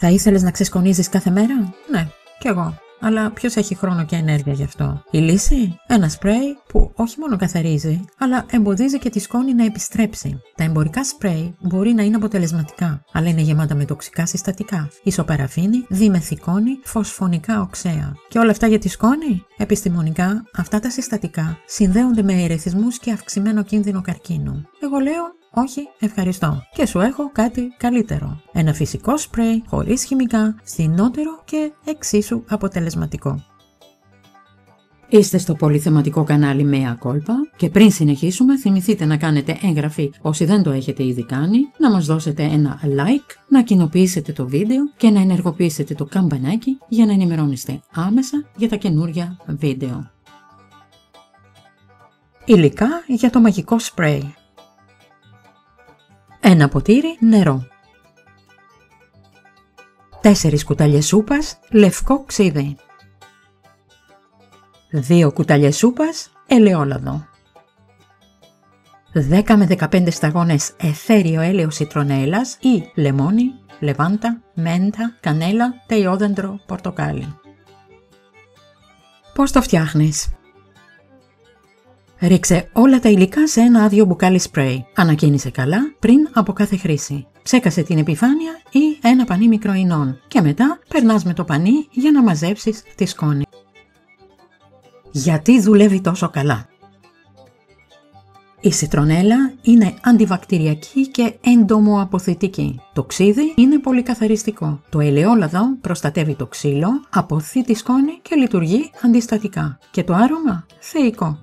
Θα ήθελες να ξεσκονίζεις κάθε μέρα? Ναι, κι εγώ. Αλλά ποιος έχει χρόνο και ενέργεια γι' αυτό? Η λύση? Ένα σπρέι που όχι μόνο καθαρίζει, αλλά εμποδίζει και τη σκόνη να επιστρέψει. Τα εμπορικά σπρέι μπορεί να είναι αποτελεσματικά, αλλά είναι γεμάτα με τοξικά συστατικά. Ισοπαραφίνη, διμεθικόνη, φωσφωνικά οξέα. Και όλα αυτά για τη σκόνη? Επιστημονικά, αυτά τα συστατικά συνδέονται με ερεθισμούς και αυξημένο κίνδυνο καρκίνου. Εγώ λέω: όχι, ευχαριστώ. Και σου έχω κάτι καλύτερο. Ένα φυσικό σπρέι, χωρίς χημικά, φθηνότερο και εξίσου αποτελεσματικό. Είστε στο πολυθεματικό κανάλι Mea Culpa και πριν συνεχίσουμε θυμηθείτε να κάνετε εγγραφή όσοι δεν το έχετε ήδη κάνει, να μας δώσετε ένα like, να κοινοποιήσετε το βίντεο και να ενεργοποιήσετε το καμπανάκι για να ενημερώνεστε άμεσα για τα καινούρια βίντεο. Υλικά για το μαγικό σπρέι. Ένα ποτήρι νερό. 4 κουταλιές σούπας λευκό ξύδι. 2 κουταλιές σούπας ελαιόλαδο. 10 με 15 σταγόνες αιθέριο έλαιο σιτρονέλας ή λεμόνι, λεβάντα, μέντα, κανέλα, τεϊόδεντρο, πορτοκάλι. Πώς το φτιάχνεις? Ρίξε όλα τα υλικά σε ένα άδειο μπουκάλι σπρέι. Ανακοίνησε καλά πριν από κάθε χρήση. Ψέκασε την επιφάνεια ή ένα πανί μικροϊνών και μετά περνάς με το πανί για να μαζέψεις τη σκόνη. Γιατί δουλεύει τόσο καλά? Η σιτρονέλα είναι αντιβακτηριακή και εντομοαποθητική. Το ξύδι είναι πολύ καθαριστικό. Το ελαιόλαδο προστατεύει το ξύλο, αποθεί τη σκόνη και λειτουργεί αντιστατικά. Και το άρωμα θεϊκό.